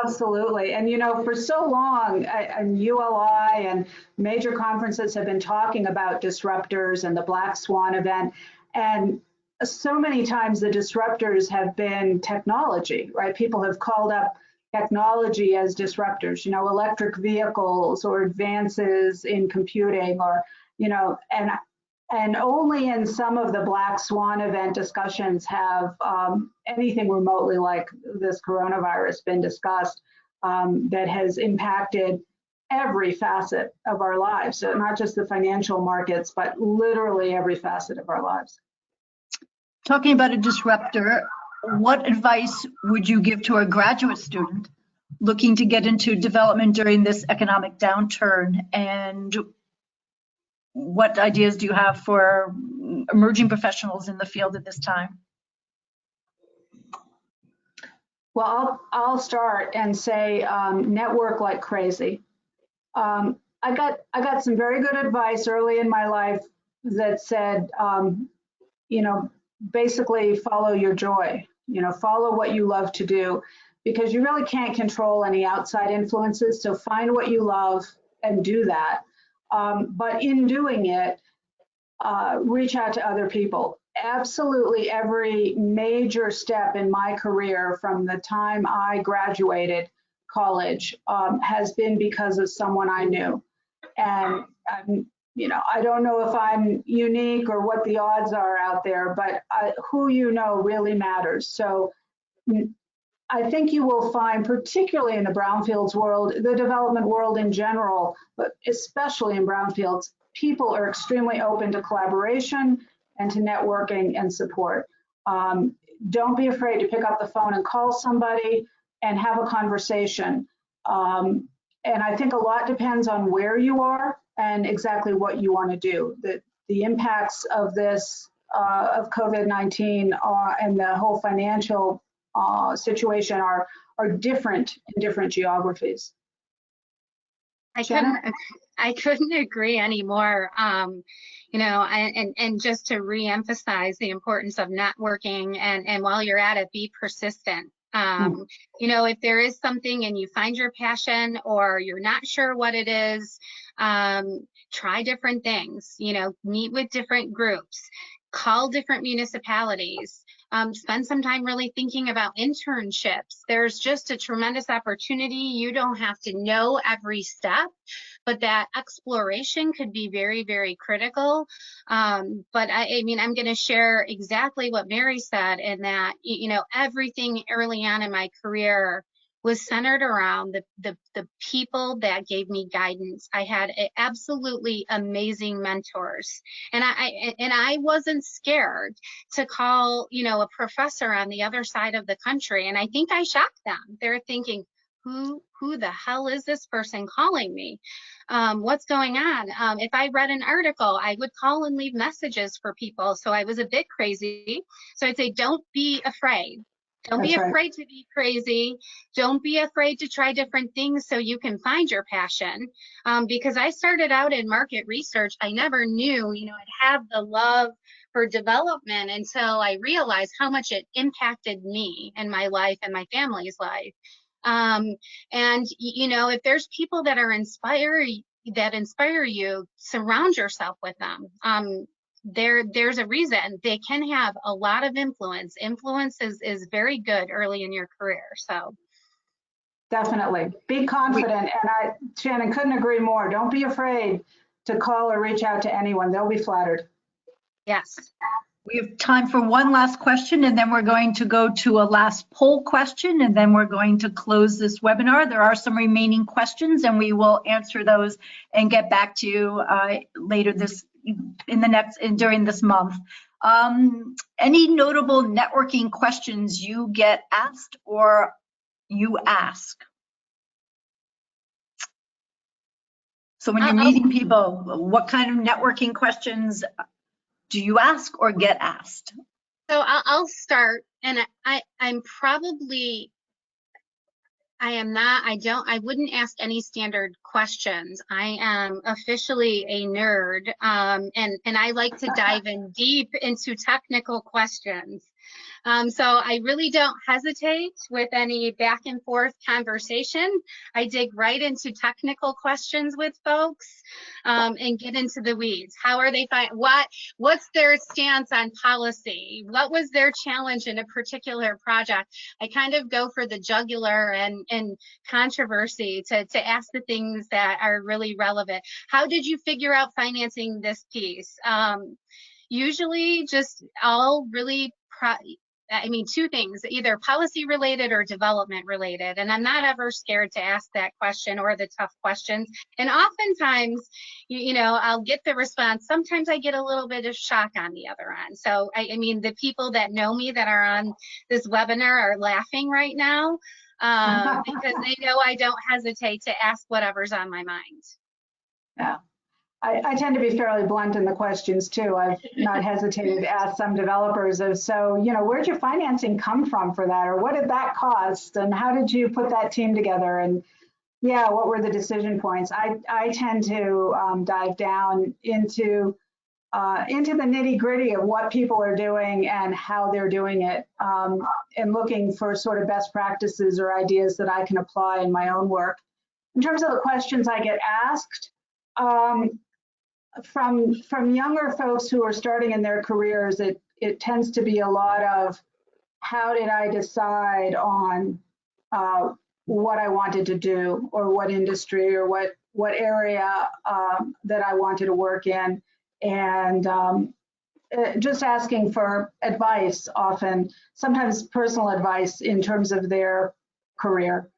Absolutely. And, you know, for so long, and ULI and major conferences have been talking about disruptors and the Black Swan event. And so many times the disruptors have been technology, right? People have called up technology as disruptors, you know, electric vehicles or advances in computing, or, you know, and only in some of the Black Swan event discussions have anything remotely like this coronavirus been discussed that has impacted every facet of our lives. So not just the financial markets, but literally every facet of our lives. Talking about a disruptor, what advice would you give to a graduate student looking to get into development during this economic downturn? And what ideas do you have for emerging professionals in the field at this time? Well, I'll start and say network like crazy. I got some very good advice early in my life that said, you know, basically follow your joy, you know, follow what you love to do, because you really can't control any outside influences. So find what you love and do that. But in doing it, reach out to other people. Absolutely every major step in my career from the time I graduated college has been because of someone I knew. And you know, I don't know if I'm unique or what the odds are out there, but who you know really matters. So I think you will find, particularly in the brownfields world, the development world in general, but especially in brownfields, people are extremely open to collaboration and to networking and support. Don't be afraid to pick up the phone and call somebody and have a conversation. And I think a lot depends on where you are and exactly what you want to do. The impacts of this, of COVID-19 and the whole financial situation are different in different geographies. I couldn't agree anymore. You know, and just to reemphasize the importance of networking, and while you're at it, be persistent. You know, if there is something and you find your passion or you're not sure what it is, try different things, you know, meet with different groups, call different municipalities, spend some time really thinking about internships. There's just a tremendous opportunity. You don't have to know every step, but that exploration could be very, very critical. But I mean, I'm going to share exactly what Mary said, in that, you know, everything early on in my career was centered around the people that gave me guidance. I had absolutely amazing mentors, and I wasn't scared to call, you know, a professor on the other side of the country. And I think I shocked them. They're thinking, who the hell is this person calling me? What's going on? If I read an article, I would call and leave messages for people. So I was a bit crazy. So I'd say, don't be afraid. Don't be afraid to be crazy. Don't be afraid to try different things so you can find your passion. Because I started out in market research. I never knew, you know, I'd have the love for development until I realized how much it impacted me and my life and my family's life. And, you know, if there's people that inspire you, surround yourself with them. There's a reason. They can have a lot of influence. Influence is very good early in your career. So definitely be confident. And Shannon, couldn't agree more. Don't be afraid to call or reach out to anyone. They'll be flattered. Yes. We have time for one last question, and then we're going to go to a last poll question, and then we're going to close this webinar. There are some remaining questions, and we will answer those and get back to you later during this month. Any notable networking questions you get asked or you ask? So when you're meeting people, what kind of networking questions do you ask or get asked? So I'll start, and I wouldn't ask any standard questions. I am officially a nerd, and I like to dive in deep into technical questions. So I really don't hesitate with any back and forth conversation. I dig right into technical questions with folks, and get into the weeds. How are they what's their stance on policy? What was their challenge in a particular project? I kind of go for the jugular and controversy to ask the things that are really relevant. How did you figure out financing this piece? Usually just all really two things, either policy related or development related. And I'm not ever scared to ask that question or the tough questions. And oftentimes, you know, I'll get the response. Sometimes I get a little bit of shock on the other end. So, I mean, the people that know me that are on this webinar are laughing right now because they know I don't hesitate to ask whatever's on my mind. Yeah. I tend to be fairly blunt in the questions too. I've not hesitated to ask some developers so, you know, where'd your financing come from for that? Or what did that cost? And how did you put that team together? And, Yeah, what were the decision points? I tend to dive down into the nitty gritty of what people are doing and how they're doing it, and looking for sort of best practices or ideas that I can apply in my own work. In terms of the questions I get asked, from younger folks who are starting in their careers, it tends to be a lot of, how did I decide on what I wanted to do, or what industry, or what area that I wanted to work in, and just asking for advice often, sometimes personal advice in terms of their career.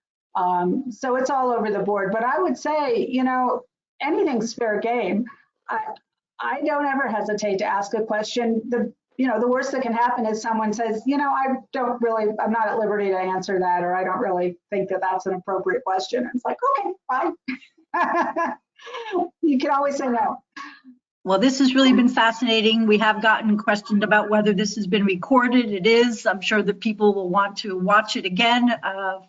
So it's all over the board, but I would say, anything's fair game. I don't ever hesitate to ask a question. The worst that can happen is someone says, I'm not at liberty to answer that, or I don't really think that that's an appropriate question. And it's like, okay, fine. You can always say no. Well, this has really been fascinating. We have gotten questioned about whether this has been recorded. It is. I'm sure that people will want to watch it again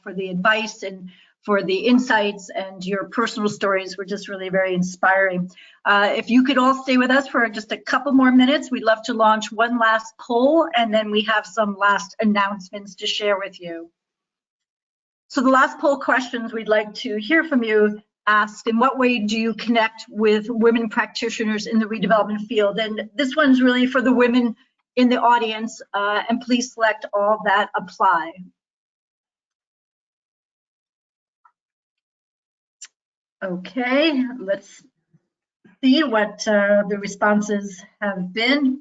for the advice and for the insights, and your personal stories were just really very inspiring. If you could all stay with us for just a couple more minutes, we'd love to launch one last poll, and then we have some last announcements to share with you. So the last poll questions we'd like to hear from you asked, in what way do you connect with women practitioners in the redevelopment field? And this one's really for the women in the audience, and please select all that apply. Okay, let's see what the responses have been.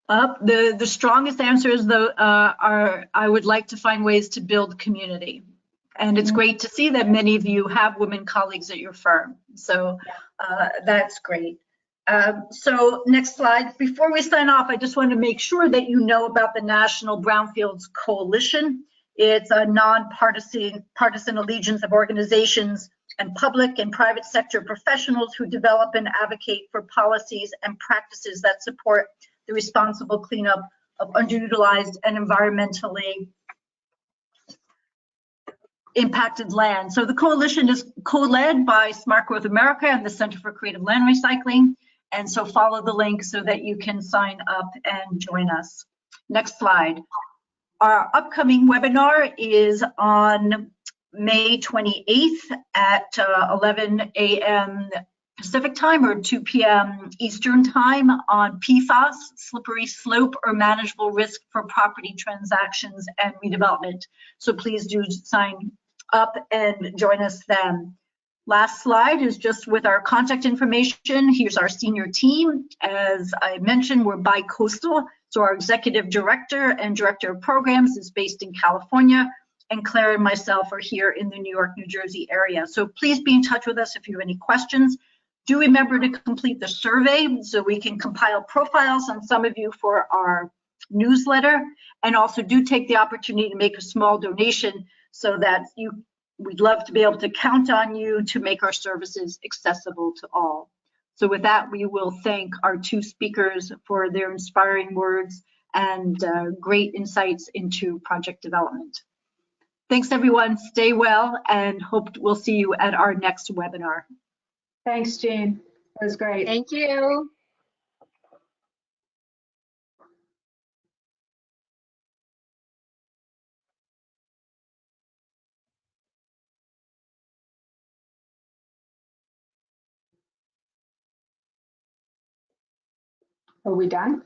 The strongest answers, though, are, I would like to find ways to build community. And it's great to see that many of you have women colleagues at your firm. So that's great. So next slide. Before we sign off, I just want to make sure that you know about the National Brownfields Coalition. It's a partisan allegiance of organizations and public and private sector professionals who develop and advocate for policies and practices that support the responsible cleanup of underutilized and environmentally impacted land. So the coalition is co-led by Smart Growth America and the Center for Creative Land Recycling. And so follow the link so that you can sign up and join us. Next slide. Our upcoming webinar is on May 28th at 11 a.m. Pacific time or 2 p.m. Eastern time on PFAS, slippery slope or manageable risk for property transactions and redevelopment. So please do sign up and join us then. Last slide is just with our contact information. Here's our senior team. As I mentioned, we're bi-coastal. So our executive director and director of programs is based in California, and Claire and myself are here in the New York, New Jersey area. So please be in touch with us if you have any questions. Do remember to complete the survey so we can compile profiles on some of you for our newsletter, and also do take the opportunity to make a small donation so that we'd love to be able to count on you to make our services accessible to all. So with that, we will thank our two speakers for their inspiring words and great insights into project development. Thanks everyone, stay well, and hope we'll see you at our next webinar. Thanks, Jean. That was great. Thank you. Are we done?